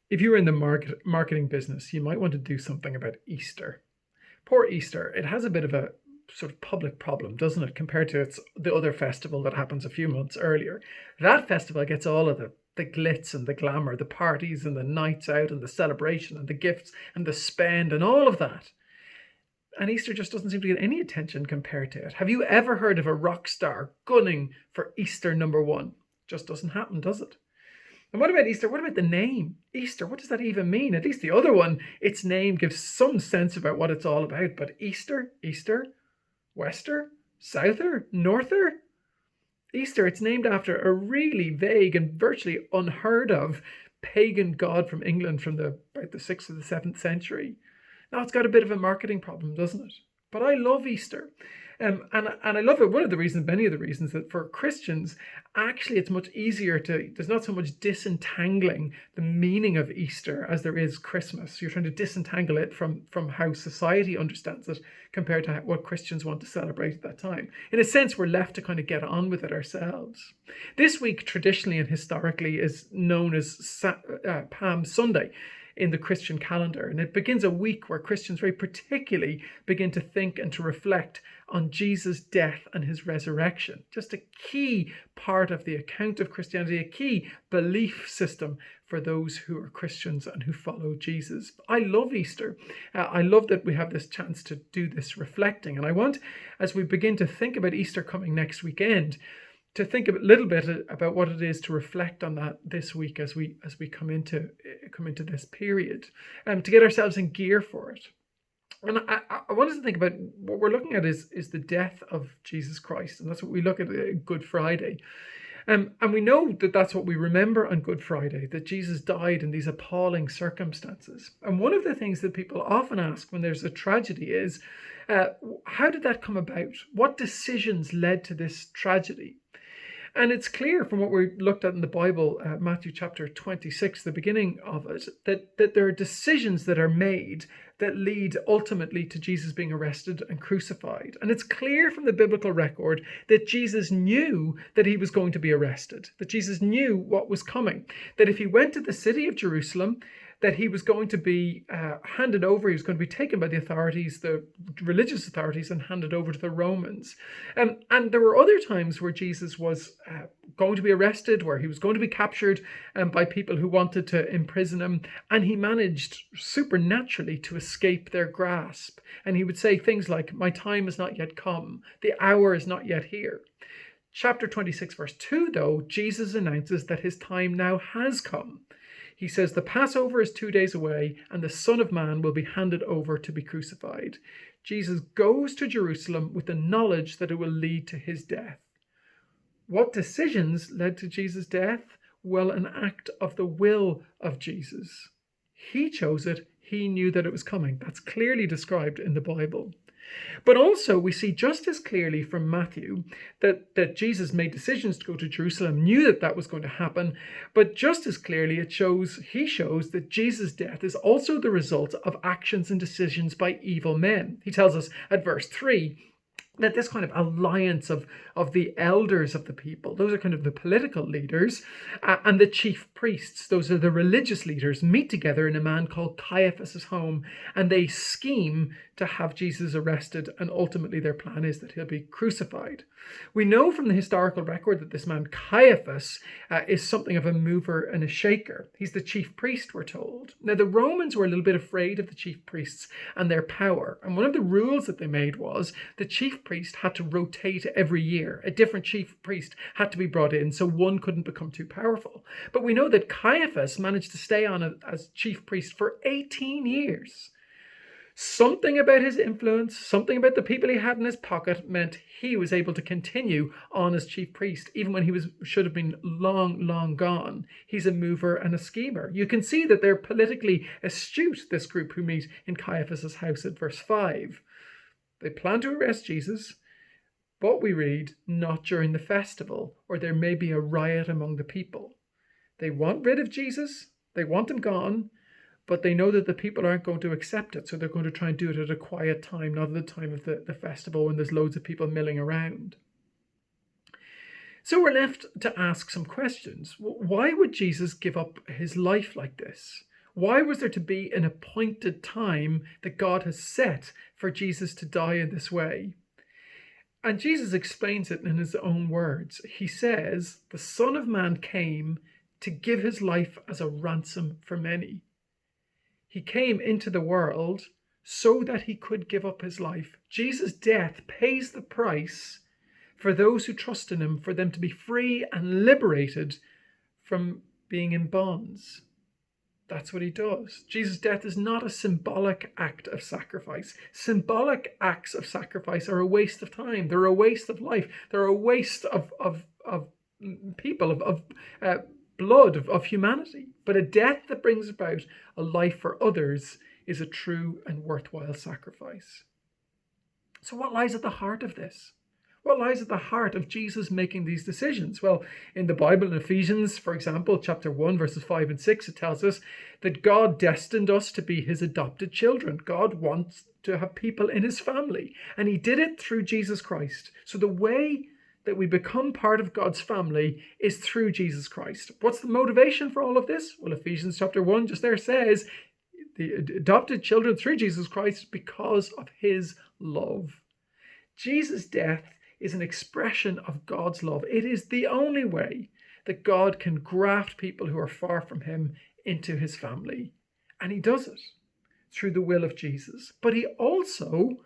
If you were in the marketing business, you might want to do something about Easter. Poor Easter. It has a bit of a sort of public problem, doesn't it, compared to the other festival that happens a few months earlier. That festival gets all of the glitz and the glamour, the parties and the nights out and the celebration and the gifts and the spend and all of that. And Easter just doesn't seem to get any attention compared to it. Have you ever heard of a rock star gunning for Easter number one? Just doesn't happen, does it? And what about Easter? What about the name? Easter, what does that even mean? At least the other one, its name gives some sense about what it's all about. But Easter, Wester, Souther, Norther? Easter, it's named after a really vague and virtually unheard of pagan god from England from about the 6th or the 7th century. Now, it's got a bit of a marketing problem, doesn't it? But I love Easter. And I love it. One of the reasons, many of the reasons, that for Christians, actually it's much easier there's not so much disentangling the meaning of Easter as there is Christmas. You're trying to disentangle it from how society understands it compared to what Christians want to celebrate at that time. In a sense, we're left to kind of get on with it ourselves. This week, traditionally and historically, is known as Palm Sunday in the Christian calendar. And it begins a week where Christians very particularly begin to think and to reflect on Jesus' death and his resurrection. Just a key part of the account of Christianity, a key belief system for those who are Christians and who follow Jesus. I love Easter. I love that we have this chance to do this reflecting. And I want, as we begin to think about Easter coming next weekend, to think a little bit about what it is to reflect on that this week as we come into this period, to get ourselves in gear for it. And I want us to think about what we're looking at is the death of Jesus Christ, and that's what we look at Good Friday. And we know that that's what we remember on Good Friday, that Jesus died in these appalling circumstances. And one of the things that people often ask when there's a tragedy is, how did that come about? What decisions led to this tragedy? And it's clear from what we looked at in the Bible, Matthew chapter 26, the beginning of it, that there are decisions that are made that lead ultimately to Jesus being arrested and crucified. And it's clear from the biblical record that Jesus knew that he was going to be arrested, that Jesus knew what was coming, that if he went to the city of Jerusalem, that he was going to be handed over, he was going to be taken by the authorities, the religious authorities, and handed over to the Romans. And there were other times where Jesus was going to be arrested, where he was going to be captured by people who wanted to imprison him, and he managed supernaturally to escape their grasp. And he would say things like, "My time has not yet come, the hour is not yet here." Chapter 26, verse 2, though, Jesus announces that his time now has come. He says, "The Passover is 2 days away, and the Son of Man will be handed over to be crucified." Jesus goes to Jerusalem with the knowledge that it will lead to his death. What decisions led to Jesus' death? Well, an act of the will of Jesus. He chose it. He knew that it was coming. That's clearly described in the Bible. But also we see just as clearly from Matthew that Jesus made decisions to go to Jerusalem, knew that that was going to happen, but just as clearly he shows that Jesus' death is also the result of actions and decisions by evil men. He tells us at verse 3 that this kind of alliance of the elders of the people, those are kind of the political leaders, and the chief priests, those are the religious leaders, meet together in a man called Caiaphas' home, and they scheme to have Jesus arrested, and ultimately their plan is that he'll be crucified. We know from the historical record that this man Caiaphas is something of a mover and a shaker. He's the chief priest, we're told. Now, the Romans were a little bit afraid of the chief priests and their power, and one of the rules that they made was the chief priest had to rotate every year. A different chief priest had to be brought in, so one couldn't become too powerful. But we know that Caiaphas managed to stay on as chief priest for 18 years. Something about his influence, something about the people he had in his pocket meant he was able to continue on as chief priest, even when he should have been long, long gone. He's a mover and a schemer. You can see that they're politically astute, this group who meet in Caiaphas' house at verse 5. They plan to arrest Jesus, but we read, not during the festival, or there may be a riot among the people. They want rid of Jesus, they want him gone, but they know that the people aren't going to accept it, so they're going to try and do it at a quiet time, not at the time of the festival when there's loads of people milling around. So we're left to ask some questions. Why would Jesus give up his life like this? Why was there to be an appointed time that God has set for Jesus to die in this way? And Jesus explains it in his own words. He says, the Son of Man came to give his life as a ransom for many. He came into the world so that he could give up his life. Jesus' death pays the price for those who trust in him, for them to be free and liberated from being in bonds. That's what he does. Jesus' death is not a symbolic act of sacrifice. Symbolic acts of sacrifice are a waste of time. They're a waste of life. They're a waste of people, of blood, of humanity. But a death that brings about a life for others is a true and worthwhile sacrifice. So what lies at the heart of this? What lies at the heart of Jesus making these decisions? Well, in the Bible, in Ephesians, for example, chapter 1, verses 5 and 6, it tells us that God destined us to be his adopted children. God wants to have people in his family, and he did it through Jesus Christ. So the way that we become part of God's family is through Jesus Christ. What's the motivation for all of this? Well, Ephesians chapter 1 just there says, the adopted children through Jesus Christ because of his love. Jesus' death is an expression of God's love. It is the only way that God can graft people who are far from him into his family. And he does it through the will of Jesus. But he also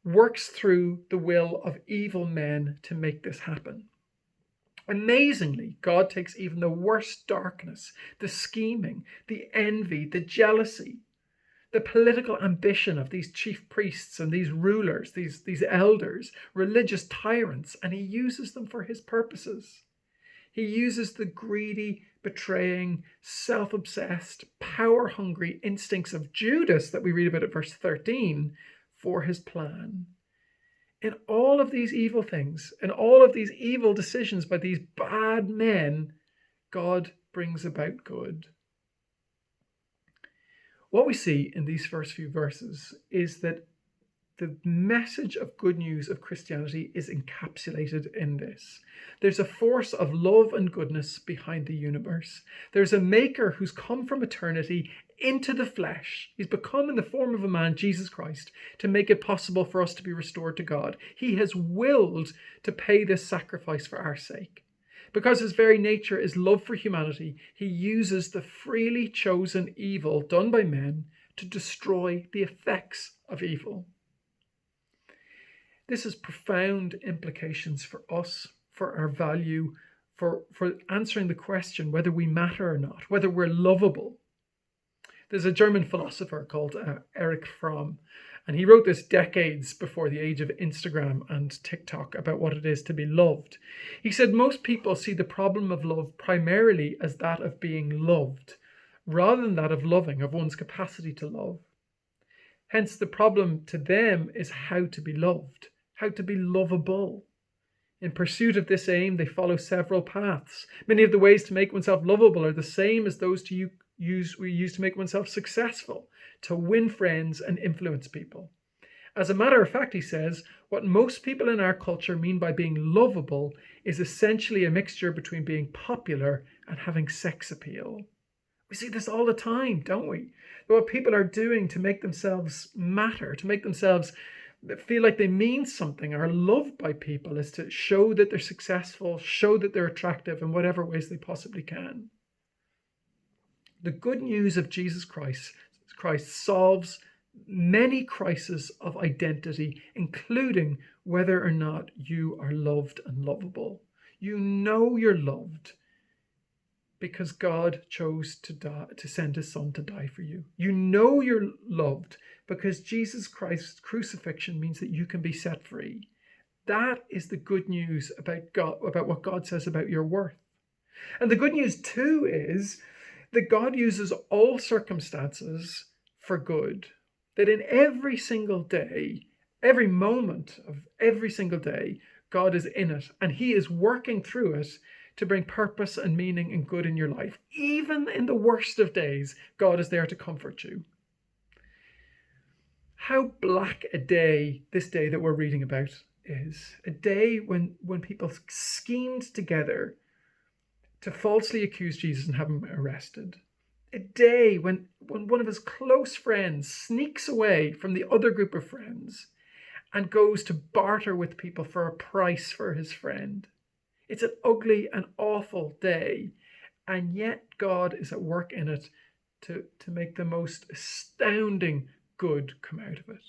works through the will of evil men to make this happen. Amazingly, God takes even the worst darkness, the scheming, the envy, the jealousy, the political ambition of these chief priests and these rulers, these elders, religious tyrants, and he uses them for his purposes. He uses the greedy, betraying, self-obsessed, power-hungry instincts of Judas that we read about at verse 13 for his plan. In all of these evil things, in all of these evil decisions by these bad men, God brings about good. What we see in these first few verses is that the message of good news of Christianity is encapsulated in this. There's a force of love and goodness behind the universe. There's a maker who's come from eternity into the flesh. He's become in the form of a man, Jesus Christ, to make it possible for us to be restored to God. He has willed to pay this sacrifice for our sake. Because his very nature is love for humanity, he uses the freely chosen evil done by men to destroy the effects of evil. This has profound implications for us, for our value, for answering the question whether we matter or not, whether we're lovable. There's a German philosopher called Erich Fromm, and he wrote this decades before the age of Instagram and TikTok about what it is to be loved. He said most people see the problem of love primarily as that of being loved, rather than that of loving, of one's capacity to love. Hence, the problem to them is how to be loved, how to be lovable. In pursuit of this aim, they follow several paths. Many of the ways to make oneself lovable are the same as those we use to make oneself successful, to win friends and influence people. As a matter of fact, he says, what most people in our culture mean by being lovable is essentially a mixture between being popular and having sex appeal. We see this all the time, don't we? What people are doing to make themselves matter, to make themselves feel like they mean something, are loved by people, is to show that they're successful, show that they're attractive in whatever ways they possibly can. The good news of Jesus Christ solves many crises of identity, including whether or not you are loved and lovable. You know you're loved because God chose to send his son to die for you. You know you're loved because Jesus Christ's crucifixion means that you can be set free. That is the good news about God, about what God says about your worth. And the good news too is that God uses all circumstances for good. That in every single day, every moment of every single day, God is in it and he is working through it to bring purpose and meaning and good in your life. Even in the worst of days, God is there to comfort you. How black a day this day that we're reading about is. A day when people schemed together to falsely accuse Jesus and have him arrested. A day when one of his close friends sneaks away from the other group of friends and goes to barter with people for a price for his friend. It's an ugly and awful day, and yet God is at work in it to make the most astounding good come out of it.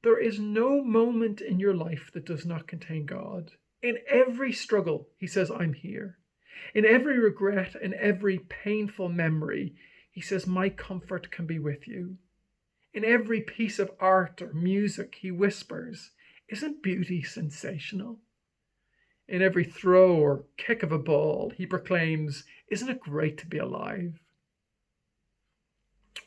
There is no moment in your life that does not contain God. In every struggle, he says, I'm here. In every regret, in every painful memory, he says, my comfort can be with you. In every piece of art or music, he whispers, isn't beauty sensational? In every throw or kick of a ball, he proclaims, isn't it great to be alive?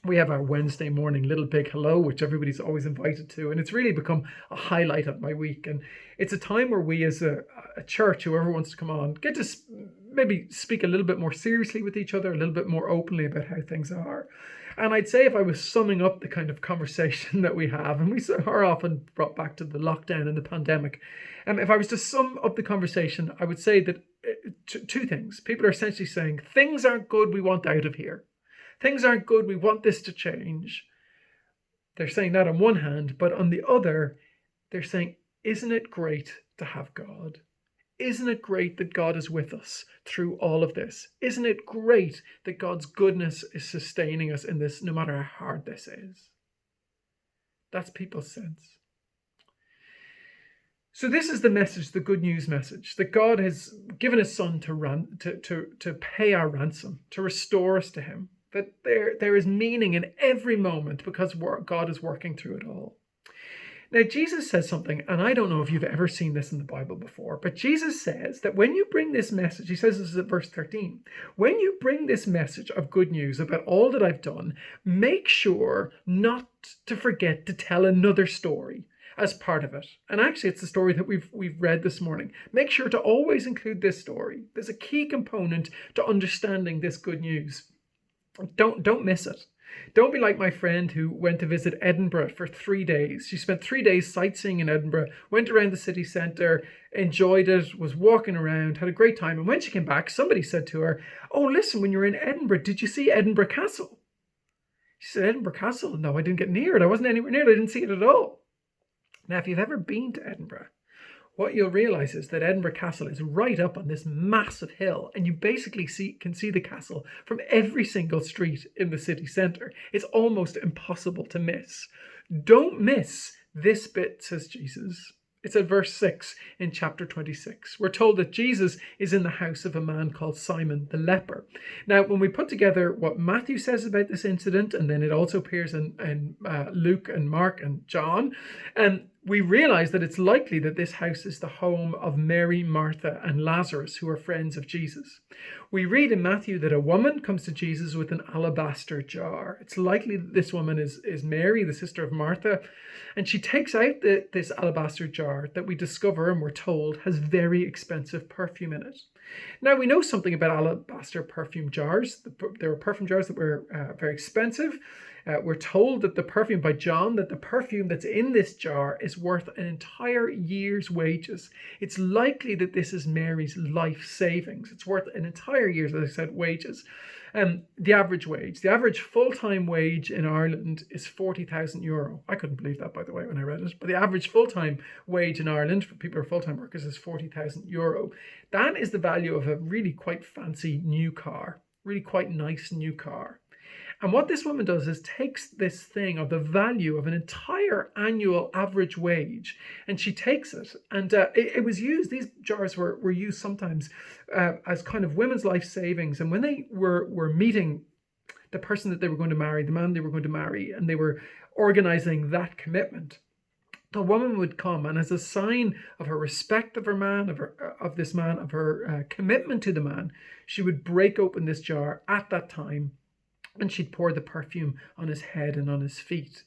We have our Wednesday morning Little Big Hello, which everybody's always invited to, and it's really become a highlight of my week. And it's a time where we as a church, whoever wants to come on, get to maybe speak a little bit more seriously with each other, a little bit more openly about how things are. And I'd say if I was summing up the kind of conversation that we have, and we are often brought back to the lockdown and the pandemic, if I was to sum up the conversation, I would say that two things. People are essentially saying, things aren't good, we want out of here. Things aren't good, we want this to change. They're saying that on one hand, but on the other, they're saying, isn't it great to have God? Isn't it great that God is with us through all of this? Isn't it great that God's goodness is sustaining us in this, no matter how hard this is? That's people's sense. So this is the message, the good news message, that God has given his son to pay our ransom, to restore us to him, that there is meaning in every moment because God is working through it all. Now, Jesus says something, and I don't know if you've ever seen this in the Bible before, but Jesus says that when you bring this message, he says this at verse 13, when you bring this message of good news about all that I've done, make sure not to forget to tell another story as part of it. And actually, it's the story that we've read this morning. Make sure to always include this story. There's a key component to understanding this good news. Don't miss it. Don't be like my friend who went to visit Edinburgh for 3 days. She spent 3 days sightseeing in Edinburgh, went around the city centre, enjoyed it, was walking around, had a great time. And when she came back, somebody said to her, oh, listen, when you were in Edinburgh, did you see Edinburgh Castle? She said, Edinburgh Castle? No, I didn't get near it. I wasn't anywhere near it. I didn't see it at all. Now, if you've ever been to Edinburgh, what you'll realise is that Edinburgh Castle is right up on this massive hill, and you basically can see the castle from every single street in the city centre. It's almost impossible to miss. Don't miss this bit, says Jesus. It's at verse 6 in chapter 26. We're told that Jesus is in the house of a man called Simon the leper. Now, when we put together what Matthew says about this incident, and then it also appears in Luke and Mark and John, we realize that it's likely that this house is the home of Mary, Martha, and Lazarus, who are friends of Jesus. We read in Matthew that a woman comes to Jesus with an alabaster jar. It's likely that this woman is Mary, the sister of Martha, and she takes out this alabaster jar that we discover, and we're told, has very expensive perfume in it. Now, we know something about alabaster perfume jars. There were perfume jars that were very expensive. We're told that the perfume by John, that the perfume that's in this jar is worth an entire year's wages. It's likely that this is Mary's life savings. It's worth an entire year's, as I said, wages. The average full-time wage in Ireland is €40,000. I couldn't believe that, by the way, when I read it. But the average full-time wage in Ireland for people who are full-time workers is €40,000. That is the value of a really quite fancy new car, really quite nice new car. And what this woman does is takes this thing of the value of an entire annual average wage, and she takes it. And it was used, these jars were used sometimes as kind of women's life savings. And when they were meeting the person that they were going to marry, the man they were going to marry, and they were organizing that commitment, the woman would come, and as a sign of her respect of her man, of her commitment to the man, she would break open this jar at that time, and she'd pour the perfume on his head and on his feet.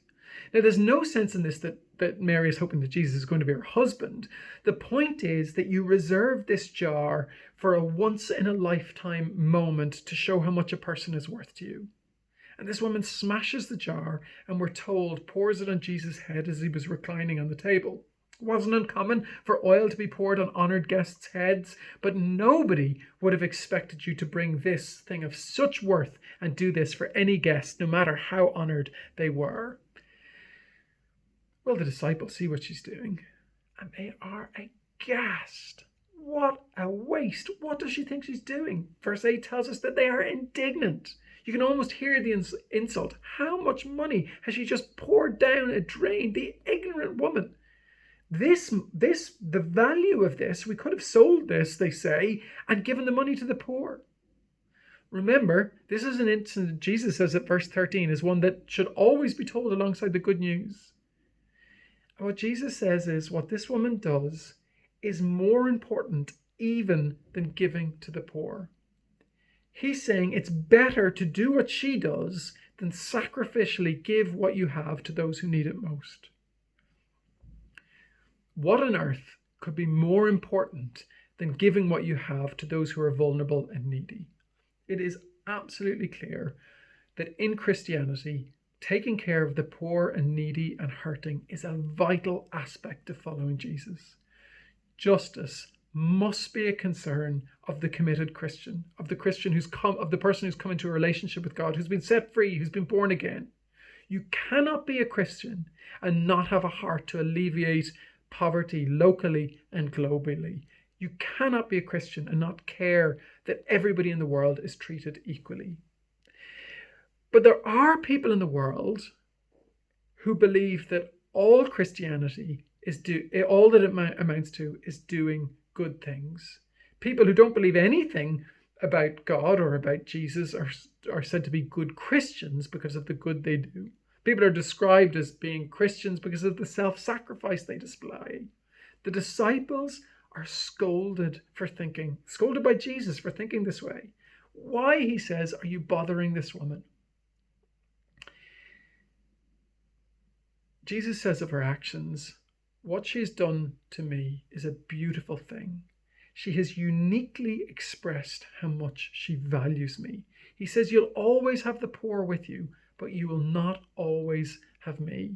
Now, there's no sense in this that Mary is hoping that Jesus is going to be her husband. The point is that you reserve this jar for a once-in-a-lifetime moment to show how much a person is worth to you. And this woman smashes the jar, and we're told pours it on Jesus' head as he was reclining on the table. It wasn't uncommon for oil to be poured on honoured guests' heads, but nobody would have expected you to bring this thing of such worth and do this for any guest, no matter how honoured they were. Well, the disciples see what she's doing, and they are aghast. What a waste. What does she think she's doing? Verse 8 tells us that they are indignant. You can almost hear the insult. How much money has she just poured down a drain? The ignorant woman. The value of this, we could have sold this, they say, and given the money to the poor. Remember, this is an incident, Jesus says at verse 13, is one that should always be told alongside the good news. And what Jesus says is what this woman does is more important even than giving to the poor. He's saying it's better to do what she does than sacrificially give what you have to those who need it most. What on earth could be more important than giving what you have to those who are vulnerable and needy? It is absolutely clear that in Christianity, taking care of the poor and needy and hurting is a vital aspect of following Jesus. Justice must be a concern of the committed Christian, of the Christian of the person who's come into a relationship with God, who's been set free, who's been born again. You cannot be a Christian and not have a heart to alleviate poverty locally and globally. You cannot be a Christian and not care that everybody in the world is treated equally. But there are people in the world who believe that all Christianity all that it amounts to is doing good things. People who don't believe anything about God or about Jesus are said to be good Christians because of the good they do. People are described as being Christians because of the self-sacrifice they display. The disciples are scolded by Jesus for thinking this way. Why, he says, are you bothering this woman? Jesus says of her actions, what she's done to me is a beautiful thing. She has uniquely expressed how much she values me. He says, you'll always have the poor with you, but you will not always have me.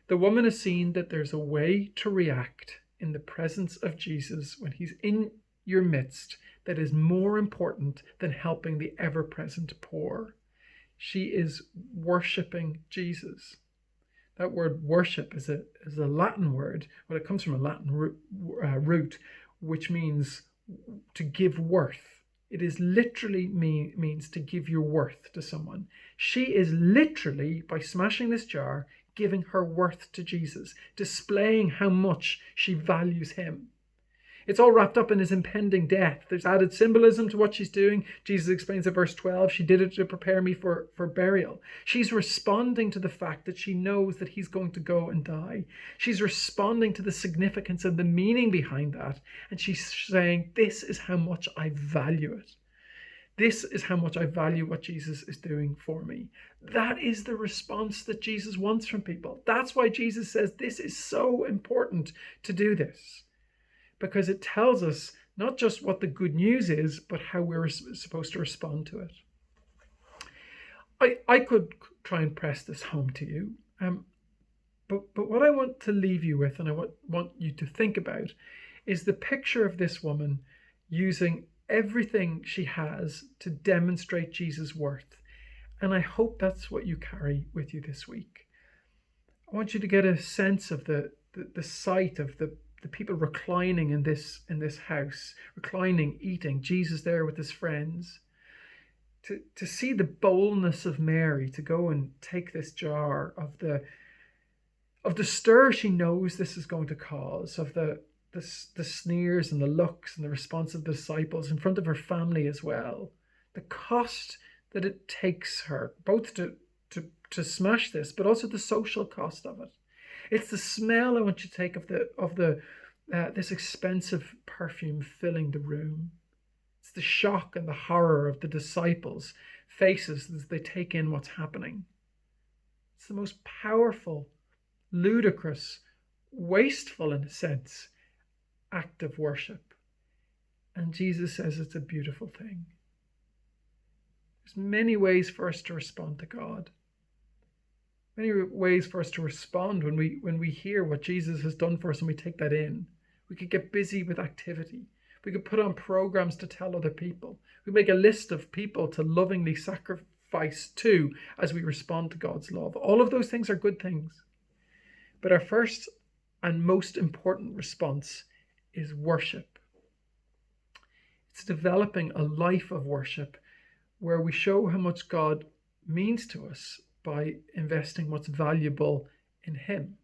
The woman has seen that there's a way to react in the presence of Jesus when he's in your midst that is more important than helping the ever-present poor. She is worshipping Jesus. That word worship is a Latin word. Well, it comes from a Latin root, which means to give worth. It is literally means to give your worth to someone. She is literally, by smashing this jar, giving her worth to Jesus, displaying how much she values him. It's all wrapped up in his impending death. There's added symbolism to what she's doing. Jesus explains in verse 12, she did it to prepare me for burial. She's responding to the fact that she knows that he's going to go and die. She's responding to the significance and the meaning behind that. And she's saying, this is how much I value it. This is how much I value what Jesus is doing for me. That is the response that Jesus wants from people. That's why Jesus says this is so important to do this. Because it tells us not just what the good news is, but how we're supposed to respond to it. I could try and press this home to you, but what I want to leave you with, and I want you to think about, is the picture of this woman using everything she has to demonstrate Jesus' worth. And I hope that's what you carry with you this week. I want you to get a sense of the sight of the people reclining in this house, reclining, eating, Jesus there with his friends, to see the boldness of Mary to go and take this jar of the stir she knows this is going to cause, of the sneers and the looks and the response of the disciples in front of her family as well, the cost that it takes her both to smash this, but also the social cost of it. It's the smell I want you to take of this expensive perfume filling the room. It's the shock and the horror of the disciples' faces as they take in what's happening. It's the most powerful, ludicrous, wasteful in a sense, act of worship. And Jesus says it's a beautiful thing. There's many ways for us to respond to God. many ways for us to respond when we hear what Jesus has done for us and we take that in. We could get busy with activity. We could put on programs to tell other people. We make a list of people to lovingly sacrifice to as we respond to God's love. All of those things are good things. But our first and most important response is worship. It's developing a life of worship where we show how much God means to us by investing what's valuable in Him.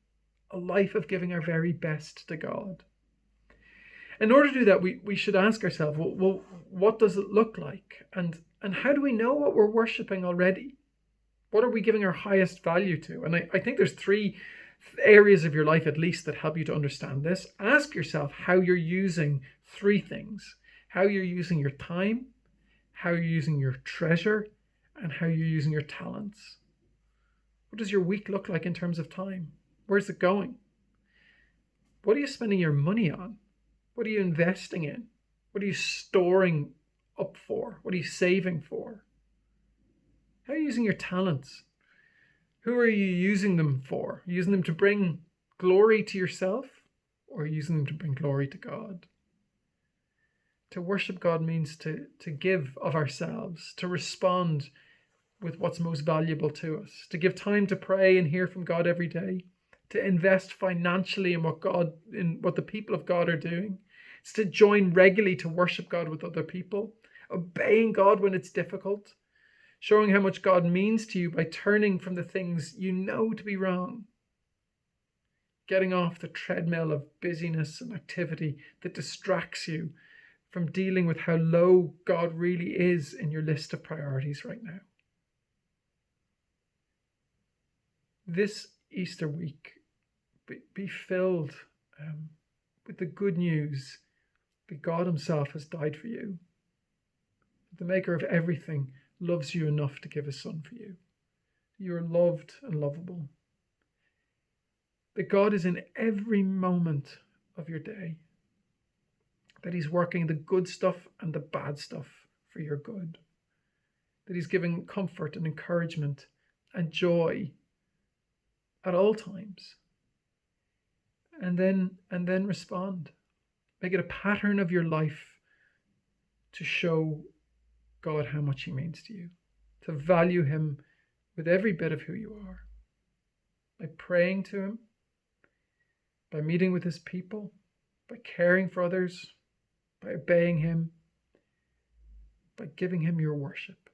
A life of giving our very best to God. In order to do that, we should ask ourselves, well, what does it look like? And how do we know what we're worshipping already? What are we giving our highest value to? And I think there's 3 areas of your life at least that help you to understand this. Ask yourself how you're using 3 things. How you're using your time, how you're using your treasure, and how you're using your talents. What does your week look like in terms of time? Where's it going? What are you spending your money on? What are you investing in? What are you storing up for? What are you saving for? How are you using your talents? Who are you using them for? Are you using them to bring glory to yourself, or are you using them to bring glory to God? To worship God means to give of ourselves, to respond with what's most valuable to us, to give time to pray and hear from God every day, to invest financially in what the people of God are doing. It's to join regularly to worship God with other people, obeying God when it's difficult, showing how much God means to you by turning from the things you know to be wrong, getting off the treadmill of busyness and activity that distracts you from dealing with how low God really is in your list of priorities right now. This Easter week, be filled with the good news that God Himself has died for you. The Maker of everything loves you enough to give His Son for you. You're loved and lovable. That God is in every moment of your day. That He's working the good stuff and the bad stuff for your good. That He's giving comfort and encouragement and joy at all times. And then respond. Make it a pattern of your life to show God how much He means to you, to value Him with every bit of who you are. By praying to Him, by meeting with His people, by caring for others, by obeying Him, by giving Him your worship.